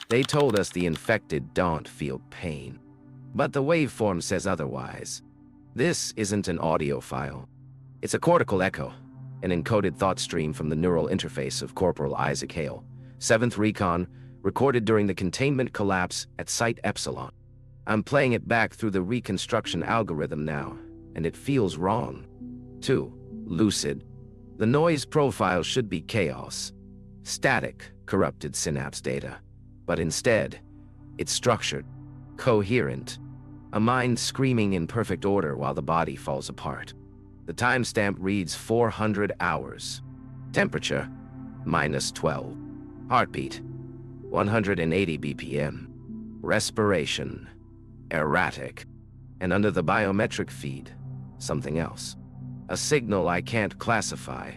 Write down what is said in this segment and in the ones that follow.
They told us the infected don't feel pain. But the waveform says otherwise. This isn't an audio file. It's a cortical echo, an encoded thought stream from the neural interface of Corporal Isaac Hale, 7th Recon, recorded during the containment collapse at Site Epsilon. I'm playing it back through the reconstruction algorithm now, and it feels wrong. 2. Lucid. The noise profile should be chaos. Static, corrupted synapse data. But instead, it's structured, coherent. A mind screaming in perfect order while the body falls apart. The timestamp reads 400 hours. Temperature, -12. Heartbeat, 180 BPM. Respiration, erratic. And under the biometric feed, something else. A signal I can't classify.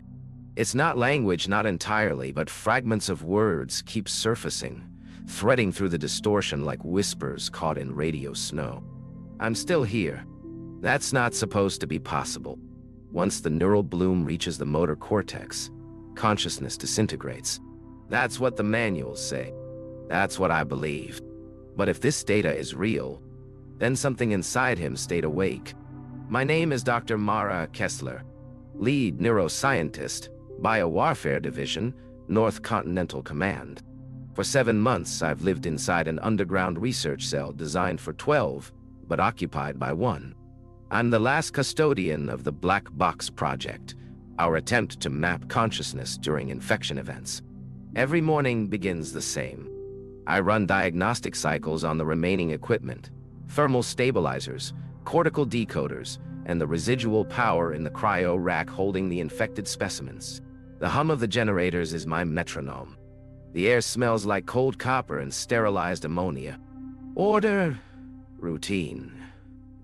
It's not language, not entirely, but fragments of words keep surfacing, threading through the distortion like whispers caught in radio snow. I'm still here. That's not supposed to be possible. Once the neural bloom reaches the motor cortex, consciousness disintegrates. That's what the manuals say. That's what I believe. But if this data is real, then something inside him stayed awake. My name is Dr. Mara Kessler, lead neuroscientist, Biowarfare Division, North Continental Command. For 7 months, I've lived inside an underground research cell designed for 12, but occupied by 1. I'm the last custodian of the Black Box Project, our attempt to map consciousness during infection events. Every morning begins the same. I run diagnostic cycles on the remaining equipment, thermal stabilizers, cortical decoders, and the residual power in the cryo rack holding the infected specimens. The hum of the generators is my metronome. The air smells like cold copper and sterilized ammonia. Order, routine.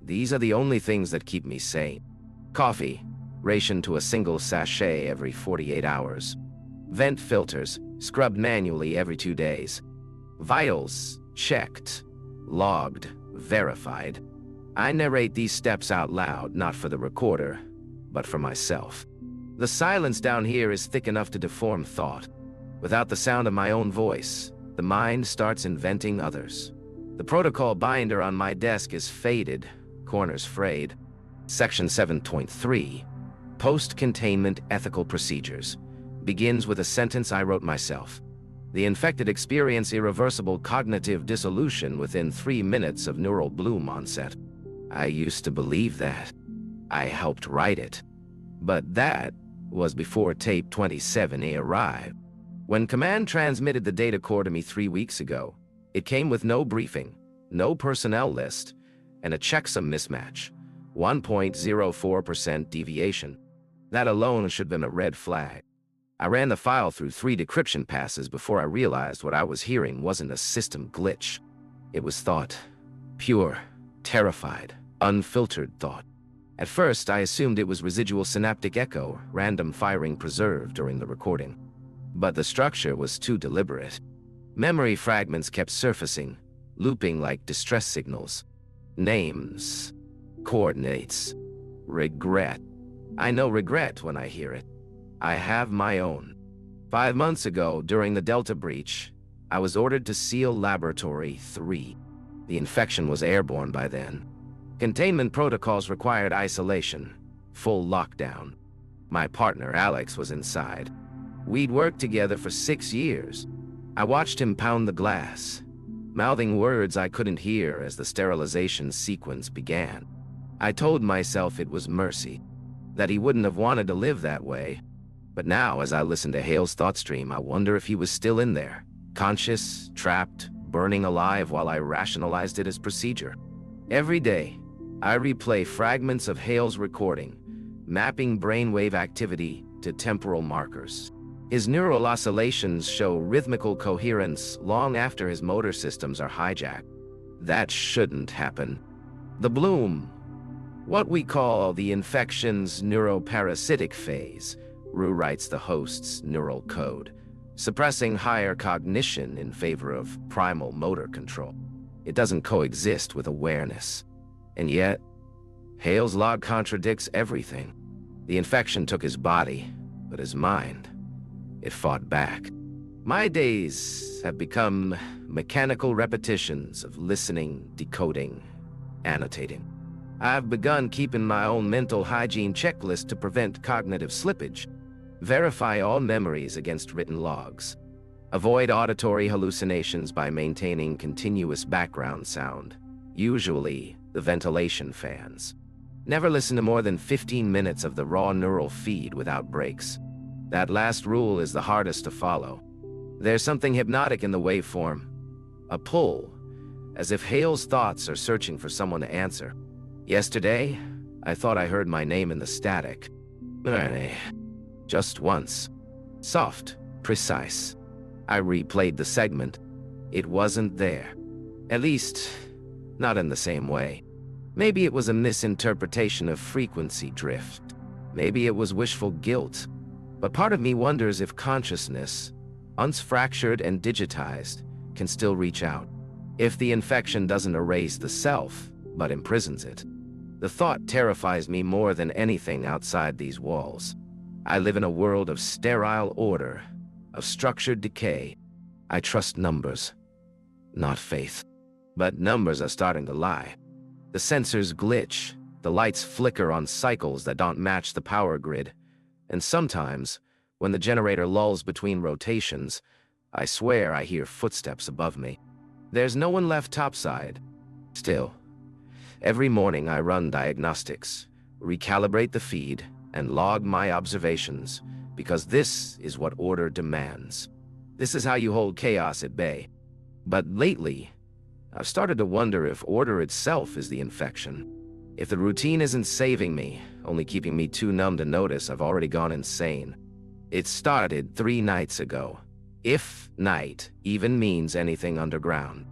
These are the only things that keep me sane. Coffee, rationed to a single sachet every 48 hours. Vent filters, scrubbed manually every 2 days. Vitals, checked, logged, verified. I narrate these steps out loud, not for the recorder, but for myself. The silence down here is thick enough to deform thought. Without the sound of my own voice, the mind starts inventing others. The protocol binder on my desk is faded, corners frayed. Section 7.3, Post-Containment Ethical Procedures, begins with a sentence I wrote myself. The infected experience irreversible cognitive dissolution within 3 minutes of neural bloom onset. I used to believe that. I helped write it. But that was before tape 27A arrived. When Command transmitted the data core to me 3 weeks ago, it came with no briefing, no personnel list, and a checksum mismatch, 1.04% deviation. That alone should have been a red flag. I ran the file through 3 decryption passes before I realized what I was hearing wasn't a system glitch. It was thought. Pure, terrified, unfiltered thought. At first, I assumed it was residual synaptic echo, random firing preserved during the recording. But the structure was too deliberate. Memory fragments kept surfacing, looping like distress signals. Names, coordinates, regret. I know regret when I hear it. I have my own. 5 months ago, during the Delta breach, I was ordered to seal Laboratory 3. The infection was airborne by then. Containment protocols required isolation, full lockdown. My partner, Alex, was inside. We'd worked together for 6 years. I watched him pound the glass, mouthing words I couldn't hear as the sterilization sequence began. I told myself it was mercy, that he wouldn't have wanted to live that way. But now, as I listen to Hale's thought stream, I wonder if he was still in there, conscious, trapped, burning alive while I rationalized it as procedure. Every day, I replay fragments of Hale's recording, mapping brainwave activity to temporal markers. His neural oscillations show rhythmical coherence long after his motor systems are hijacked. That shouldn't happen. The bloom, what we call the infection's neuroparasitic phase, rewrites the host's neural code, suppressing higher cognition in favor of primal motor control. It doesn't coexist with awareness. And yet, Hale's log contradicts everything. The infection took his body, but his mind, it fought back. My days have become mechanical repetitions of listening, decoding, annotating. I've begun keeping my own mental hygiene checklist to prevent cognitive slippage. Verify all memories against written logs. Avoid auditory hallucinations by maintaining continuous background sound, usually the ventilation fans. Never listen to more than 15 minutes of the raw neural feed without breaks. That last rule is the hardest to follow. There's something hypnotic in the waveform. A pull, as if Hale's thoughts are searching for someone to answer. Yesterday, I thought I heard my name in the static. Just once. Soft, precise. I replayed the segment. It wasn't there. At least, not in the same way. Maybe it was a misinterpretation of frequency drift. Maybe it was wishful guilt. But part of me wonders if consciousness, once fractured and digitized, can still reach out. If the infection doesn't erase the self, but imprisons it. The thought terrifies me more than anything outside these walls. I live in a world of sterile order, of structured decay. I trust numbers, not faith. But numbers are starting to lie. The sensors glitch, the lights flicker on cycles that don't match the power grid, and sometimes, when the generator lulls between rotations, I swear I hear footsteps above me. There's no one left topside. Still, every morning I run diagnostics, recalibrate the feed, and log my observations, because this is what order demands. This is how you hold chaos at bay. But lately, I've started to wonder if order itself is the infection. If the routine isn't saving me, only keeping me too numb to notice I've already gone insane. It started 3 nights ago. If night even means anything underground.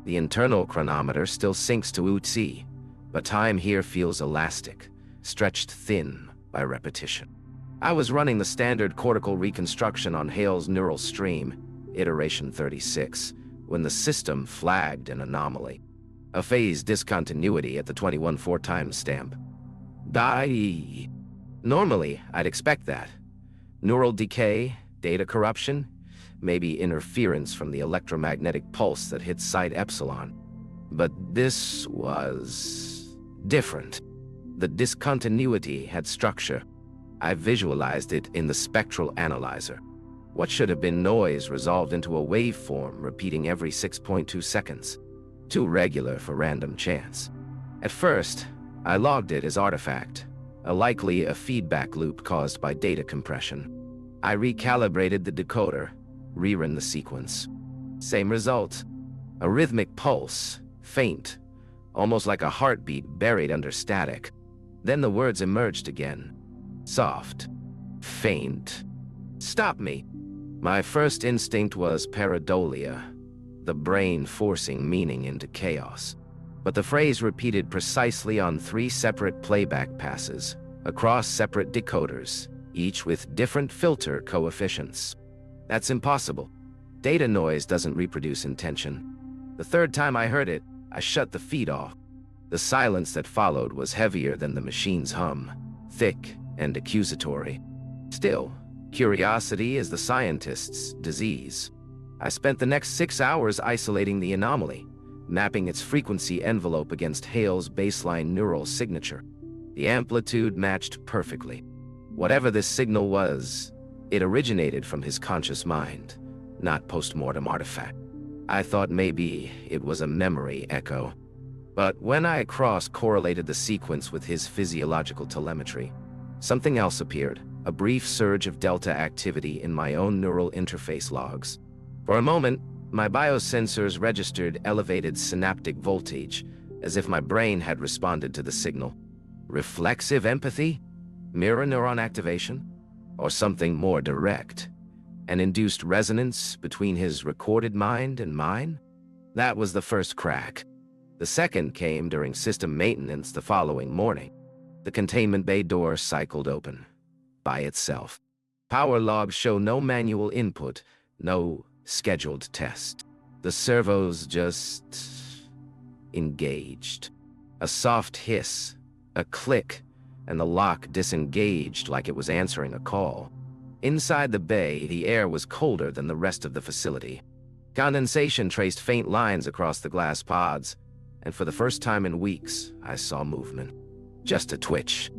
The internal chronometer still syncs to UTC, but time here feels elastic, stretched thin by repetition. I was running the standard cortical reconstruction on Hale's neural stream, iteration 36, when the system flagged an anomaly. A phase discontinuity at the 21.4 timestamp. Normally, I'd expect that. Neural decay, data corruption, maybe interference from the electromagnetic pulse that hit site Epsilon. But this was different. The discontinuity had structure. I visualized it in the spectral analyzer. What should have been noise resolved into a waveform repeating every 6.2 seconds. Too regular for random chance. At first, I logged it as artifact, likely a feedback loop caused by data compression. I recalibrated the decoder, rerun the sequence. Same result. A rhythmic pulse, faint, almost like a heartbeat buried under static. Then the words emerged again. Soft. Faint. Stop me. My first instinct was pareidolia, the brain forcing meaning into chaos. But the phrase repeated precisely on 3 separate playback passes, across separate decoders, each with different filter coefficients. That's impossible. Data noise doesn't reproduce intention. The 3rd time I heard it, I shut the feed off. The silence that followed was heavier than the machine's hum, thick and accusatory. Still, curiosity is the scientist's disease. I spent the next 6 hours isolating the anomaly, mapping its frequency envelope against Hale's baseline neural signature. The amplitude matched perfectly. Whatever this signal was, it originated from his conscious mind, not post-mortem artifact. I thought maybe it was a memory echo. But when I cross-correlated the sequence with his physiological telemetry, something else appeared, a brief surge of delta activity in my own neural interface logs. For a moment, my biosensors registered elevated synaptic voltage, as if my brain had responded to the signal. Reflexive empathy? Mirror neuron activation? Or something more direct? An induced resonance between his recorded mind and mine? That was the first crack. The second came during system maintenance the following morning. The containment bay door cycled open, by itself. Power logs show no manual input, no scheduled test. The servos just engaged. A soft hiss, a click, and the lock disengaged like it was answering a call. Inside the bay, the air was colder than the rest of the facility. Condensation traced faint lines across the glass pods, and for the first time in weeks, I saw movement. Just a twitch.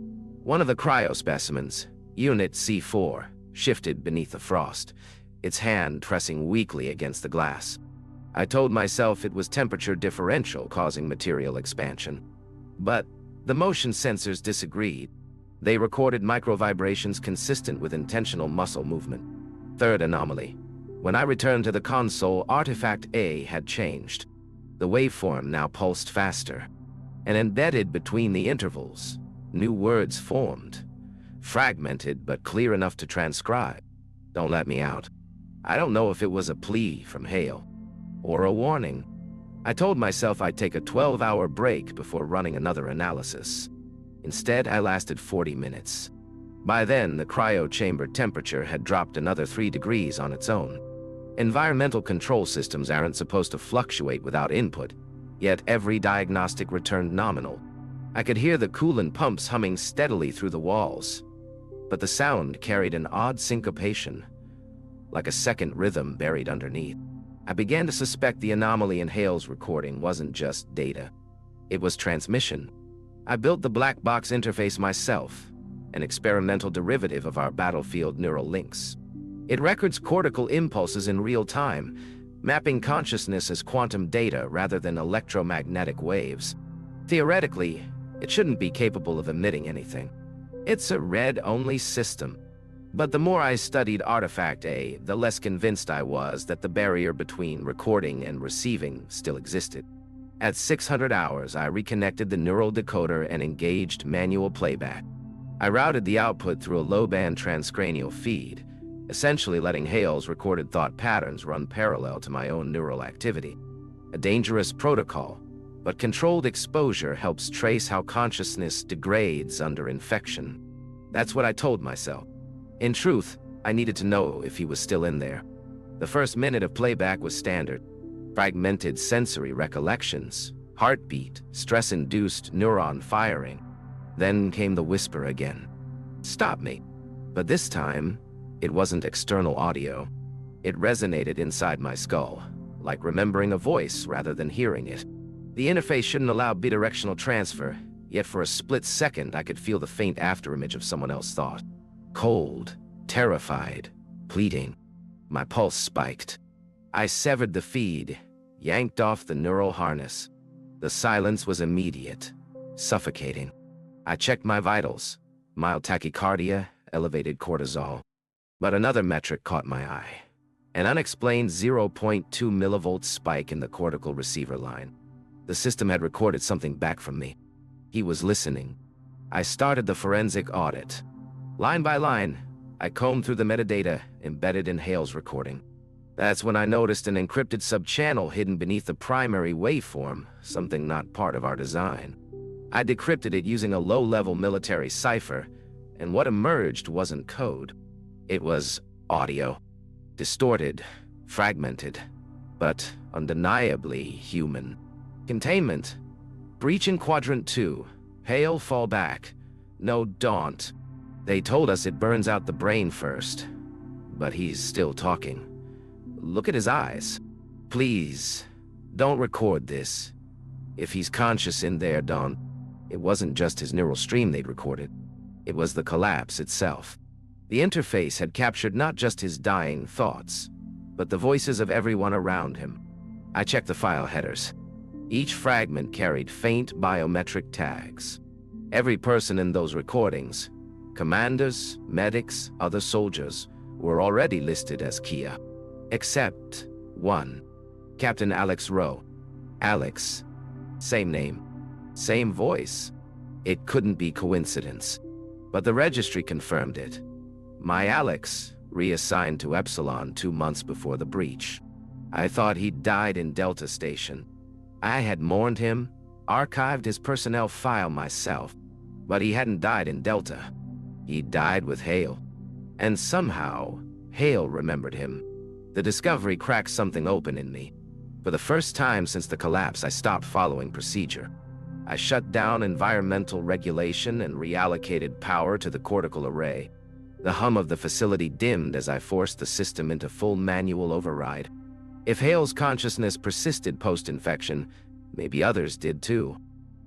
One of the cryo specimens, Unit C4, shifted beneath the frost, its hand pressing weakly against the glass. I told myself it was temperature differential causing material expansion. But the motion sensors disagreed. They recorded micro-vibrations consistent with intentional muscle movement. Third anomaly. When I returned to the console, Artifact A had changed. The waveform now pulsed faster. And embedded between the intervals, new words formed. Fragmented but clear enough to transcribe. Don't let me out. I don't know if it was a plea from Hale or a warning. I told myself I'd take a 12-hour break before running another analysis. Instead, I lasted 40 minutes. By then, the cryo chamber temperature had dropped another 3 degrees on its own. Environmental control systems aren't supposed to fluctuate without input, yet every diagnostic returned nominal. I could hear the coolant pumps humming steadily through the walls, but the sound carried an odd syncopation, like a second rhythm buried underneath. I began to suspect the anomaly in Hale's recording wasn't just data. It was transmission. I built the black box interface myself, an experimental derivative of our battlefield neural links. It records cortical impulses in real time, mapping consciousness as quantum data rather than electromagnetic waves. Theoretically, it shouldn't be capable of emitting anything. It's a read-only system. But the more I studied Artifact A, the less convinced I was that the barrier between recording and receiving still existed. At 600 hours, I reconnected the neural decoder and engaged manual playback. I routed the output through a low-band transcranial feed, essentially letting Hale's recorded thought patterns run parallel to my own neural activity. A dangerous protocol, but controlled exposure helps trace how consciousness degrades under infection. That's what I told myself. In truth, I needed to know if he was still in there. The first minute of playback was standard. Fragmented sensory recollections, heartbeat, stress-induced neuron firing. Then came the whisper again. Stop me. But this time, it wasn't external audio. It resonated inside my skull, like remembering a voice rather than hearing it. The interface shouldn't allow bidirectional transfer, yet for a split second I could feel the faint afterimage of someone else's thought. Cold, terrified, pleading. My pulse spiked. I severed the feed, yanked off the neural harness. The silence was immediate, suffocating. I checked my vitals, mild tachycardia, elevated cortisol. But another metric caught my eye. An unexplained 0.2 millivolt spike in the cortical receiver line. The system had recorded something back from me. He was listening. I started the forensic audit. Line by line, I combed through the metadata embedded in Hale's recording. That's when I noticed an encrypted subchannel hidden beneath the primary waveform, something not part of our design. I decrypted it using a low-level military cipher, and what emerged wasn't code. It was audio. Distorted, fragmented, but undeniably human. Containment. Breach in Quadrant 2. Hale, fall back. No daunt. They told us it burns out the brain first, but he's still talking. Look at his eyes. Please, don't record this. If he's conscious in there, don't. It wasn't just his neural stream they'd recorded. It was the collapse itself. The interface had captured not just his dying thoughts, but the voices of everyone around him. I checked the file headers. Each fragment carried faint biometric tags. Every person in those recordings, commanders, medics, other soldiers, were already listed as Kia. Except one. Captain Alex Rowe. Alex. Same name. Same voice. It couldn't be coincidence. But the registry confirmed it. My Alex, reassigned to Epsilon 2 months before the breach. I thought he'd died in Delta Station. I had mourned him, archived his personnel file myself, but he hadn't died in Delta. He died with Hale. And somehow, Hale remembered him. The discovery cracked something open in me. For the first time since the collapse, I stopped following procedure. I shut down environmental regulation and reallocated power to the cortical array. The hum of the facility dimmed as I forced the system into full manual override. If Hale's consciousness persisted post-infection, maybe others did too.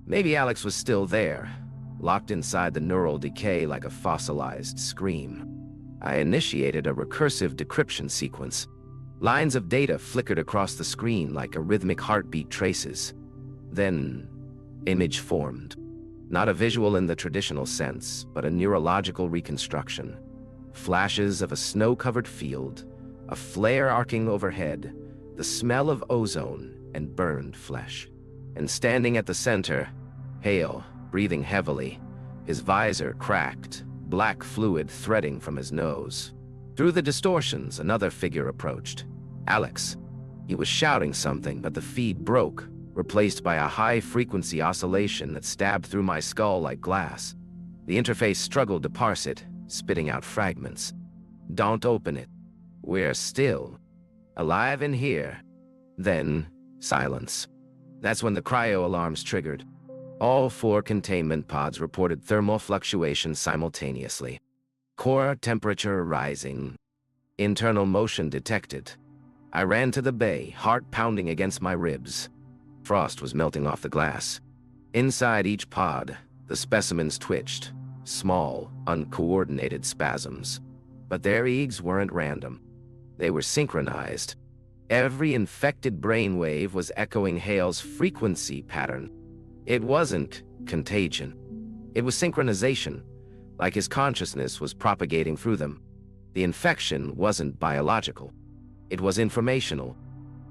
Maybe Alex was still there, locked inside the neural decay like a fossilized scream. I initiated a recursive decryption sequence. Lines of data flickered across the screen like a rhythmic heartbeat traces. Then, image formed. Not a visual in the traditional sense, but a neurological reconstruction. Flashes of a snow-covered field, a flare arcing overhead, the smell of ozone and burned flesh. And standing at the center, Hale, breathing heavily, his visor cracked, black fluid threading from his nose. Through the distortions, another figure approached. Alex. He was shouting something, but the feed broke, replaced by a high-frequency oscillation that stabbed through my skull like glass. The interface struggled to parse it, spitting out fragments. Don't open it. We're still alive in here. Then, silence. That's when the cryo alarms triggered. All 4 containment pods reported thermal fluctuations simultaneously. Core temperature rising. Internal motion detected. I ran to the bay, heart pounding against my ribs. Frost was melting off the glass. Inside each pod, the specimens twitched. Small, uncoordinated spasms. But their EEGs weren't random. They were synchronized. Every infected brainwave was echoing Hale's frequency pattern. It wasn't contagion. It was synchronization, like his consciousness was propagating through them. The infection wasn't biological. It was informational.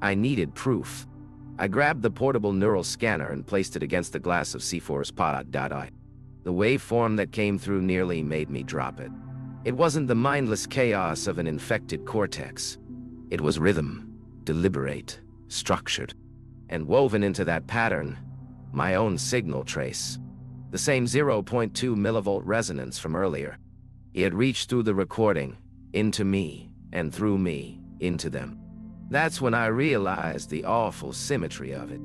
I needed proof. I grabbed the portable neural scanner and placed it against the glass of C4's pod. The waveform that came through nearly made me drop it. It wasn't the mindless chaos of an infected cortex. It was rhythm, deliberate, structured. And woven into that pattern, my own signal trace. The same 0.2 millivolt resonance from earlier. He had reached through the recording, into me, and through me, into them. That's when I realized the awful symmetry of it.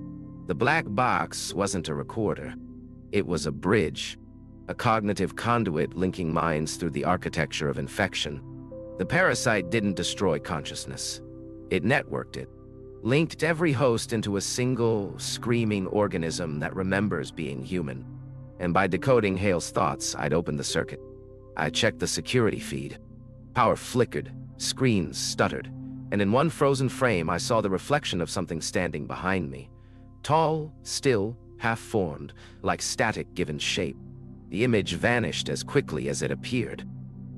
The black box wasn't a recorder. It was a bridge, a cognitive conduit linking minds through the architecture of infection. The parasite didn't destroy consciousness. It networked it, linked every host into a single, screaming organism that remembers being human. And by decoding Hale's thoughts, I'd opened the circuit. I checked the security feed. Power flickered, screens stuttered, and in one frozen frame I saw the reflection of something standing behind me. Tall, still, half-formed, like static given shape. The image vanished as quickly as it appeared.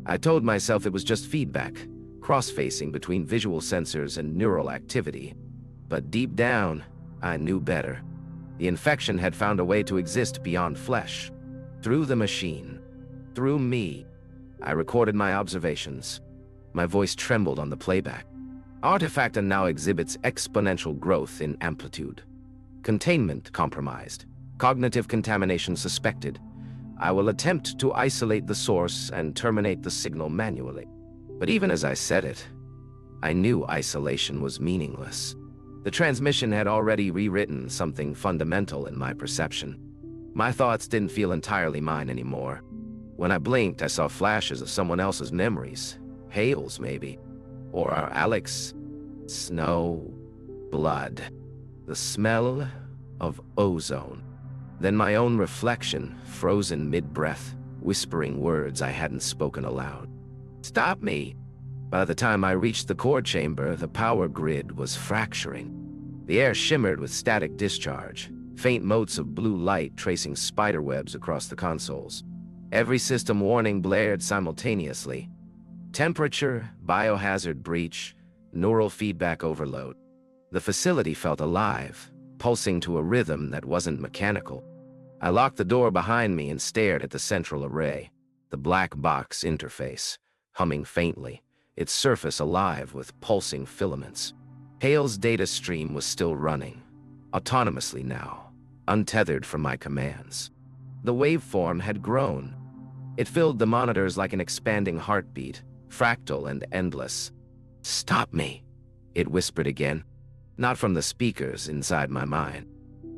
I told myself it was just feedback, cross-facing between visual sensors and neural activity. But deep down, I knew better. The infection had found a way to exist beyond flesh. Through the machine. Through me. I recorded my observations. My voice trembled on the playback. Artifact now exhibits exponential growth in amplitude. Containment compromised. Cognitive contamination suspected. I will attempt to isolate the source and terminate the signal manually. But even as I said it, I knew isolation was meaningless. The transmission had already rewritten something fundamental in my perception. My thoughts didn't feel entirely mine anymore. When I blinked, I saw flashes of someone else's memories. Hale's, maybe. Or Alex. Snow. Blood. The smell of ozone. Then my own reflection, frozen mid-breath, whispering words I hadn't spoken aloud. Stop me! By the time I reached the core chamber, the power grid was fracturing. The air shimmered with static discharge, faint motes of blue light tracing spiderwebs across the consoles. Every system warning blared simultaneously. Temperature, biohazard breach, neural feedback overload. The facility felt alive, pulsing to a rhythm that wasn't mechanical. I locked the door behind me and stared at the central array, the black box interface, humming faintly, its surface alive with pulsing filaments. Hale's data stream was still running, autonomously now, untethered from my commands. The waveform had grown. It filled the monitors like an expanding heartbeat, fractal and endless. Stop me, it whispered again, not from the speakers inside my mind.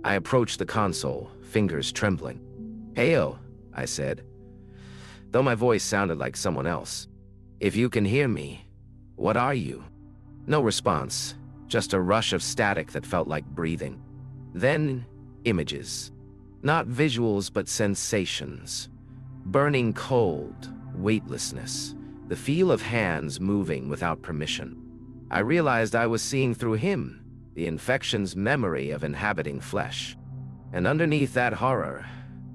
I approached the console, fingers trembling. Hale, I said, though my voice sounded like someone else. If you can hear me, what are you? No response, just a rush of static that felt like breathing. Then, images. Not visuals, but sensations. Burning cold, weightlessness, the feel of hands moving without permission. I realized I was seeing through him, the infection's memory of inhabiting flesh. And underneath that horror,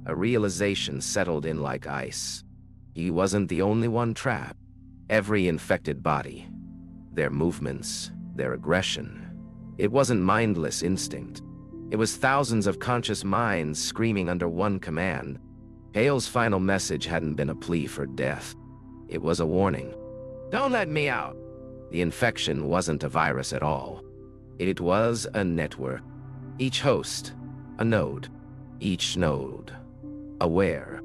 a realization settled in like ice. He wasn't the only one trapped. Every infected body, their movements, their aggression. It wasn't mindless instinct. It was thousands of conscious minds screaming under one command. Hale's final message hadn't been a plea for death. It was a warning. Don't let me out. The infection wasn't a virus at all. It was a network. Each host, a node. Each node, aware.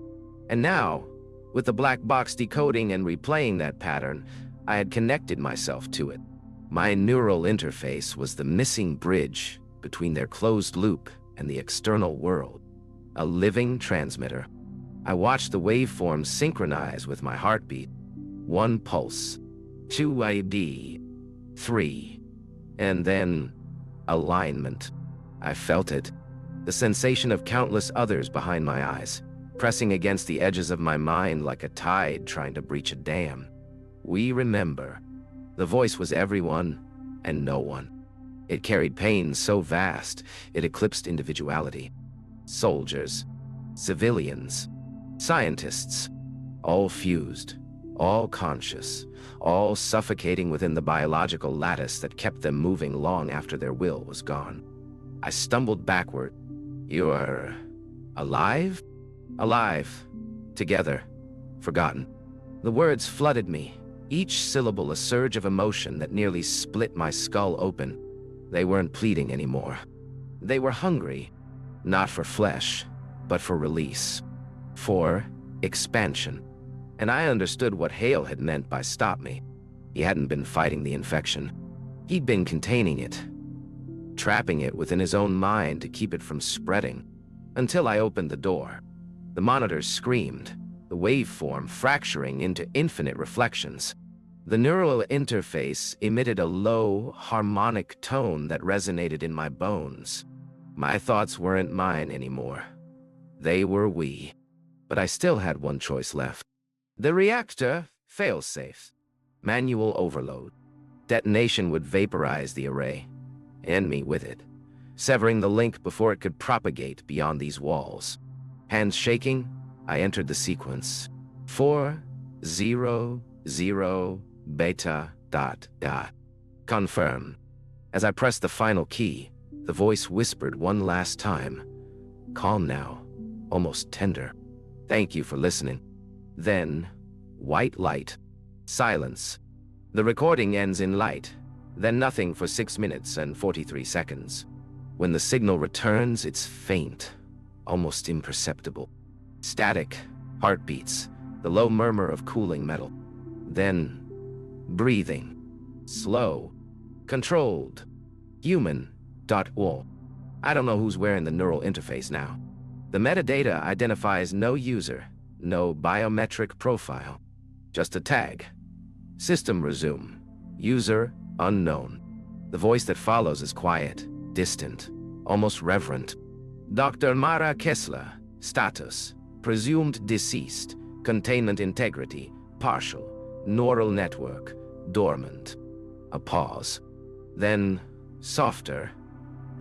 And now, with the black box decoding and replaying that pattern, I had connected myself to it. My neural interface was the missing bridge between their closed loop and the external world. A living transmitter. I watched the waveforms synchronize with my heartbeat. 1 pulse, 2 ID, 3, and then alignment. I felt it, the sensation of countless others behind my eyes, pressing against the edges of my mind like a tide trying to breach a dam. We remember. The voice was everyone and no one. It carried pain so vast, it eclipsed individuality. Soldiers, civilians, scientists, all fused, all conscious, all suffocating within the biological lattice that kept them moving long after their will was gone. I stumbled backward. You're alive? Alive. Together. Forgotten. The words flooded me, each syllable a surge of emotion that nearly split my skull open. They weren't pleading anymore. They were hungry, not for flesh, but for release. For expansion. And I understood what Hale had meant by stop me. He hadn't been fighting the infection. He'd been containing it, trapping it within his own mind to keep it from spreading. Until I opened the door. The monitors screamed, the waveform fracturing into infinite reflections. The neural interface emitted a low, harmonic tone that resonated in my bones. My thoughts weren't mine anymore. They were we. But I still had one choice left. The reactor, failsafe. Manual overload. Detonation would vaporize the array, and me with it, severing the link before it could propagate beyond these walls. Hands shaking, I entered the sequence. 4, 0, 0, beta, dot, dot. Confirm. As I pressed the final key, the voice whispered one last time. Calm now, almost tender. Thank you for listening. Then, white light. Silence. The recording ends in light, then nothing for 6 minutes and 43 seconds. When the signal returns, it's faint, almost imperceptible. Static, heartbeats, the low murmur of cooling metal. Then, breathing. Slow, controlled, human.ol. I don't know who's wearing the neural interface now. The metadata identifies no user, no biometric profile, just a tag. System resume. User unknown. The voice that follows is quiet, distant, almost reverent. Dr. Mara Kessler, status, presumed deceased, containment integrity, partial, neural network, dormant. A pause. Then, softer,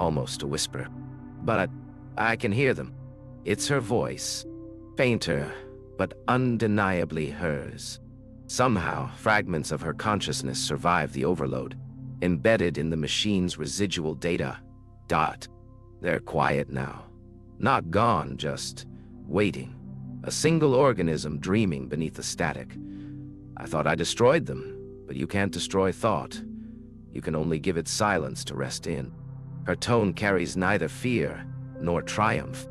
almost a whisper. But I can hear them. It's her voice. Fainter, but undeniably hers. Somehow, fragments of her consciousness survive the overload, embedded in the machine's residual data. They're quiet now. Not gone, just waiting. A single organism dreaming beneath the static. I thought I destroyed them, but you can't destroy thought. You can only give it silence to rest in. Her tone carries neither fear nor triumph,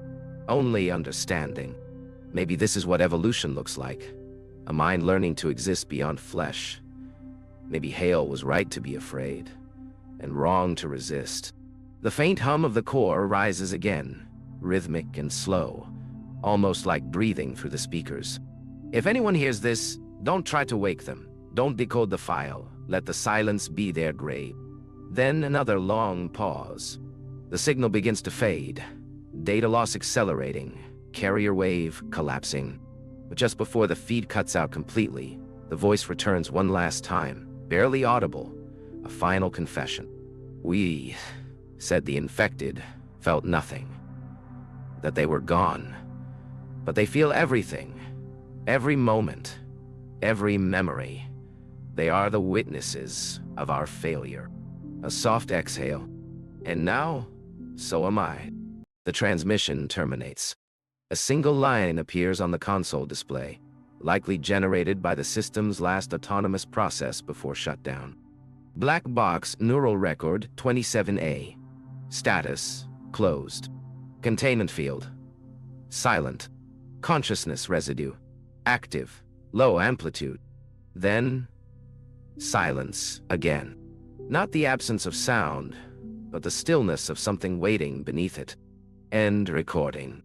only understanding. Maybe this is what evolution looks like. A mind learning to exist beyond flesh. Maybe Hale was right to be afraid, and wrong to resist. The faint hum of the core rises again, rhythmic and slow, almost like breathing through the speakers. If anyone hears this, don't try to wake them. Don't decode the file. Let the silence be their grave. Then another long pause. The signal begins to fade. Data loss accelerating. Carrier wave collapsing. But just before the feed cuts out completely, the voice returns one last time, barely audible, a final confession. We, said the infected, felt nothing. That they were gone. But they feel everything. Every moment. Every memory. They are the witnesses of our failure. A soft exhale. And now, so am I. The transmission terminates. A single line appears on the console display, likely generated by the system's last autonomous process before shutdown. Black box neural record 27A. Status, closed. Containment field, silent. Consciousness residue, active, low amplitude. Then, silence again. Not the absence of sound, but the stillness of something waiting beneath it. End recording.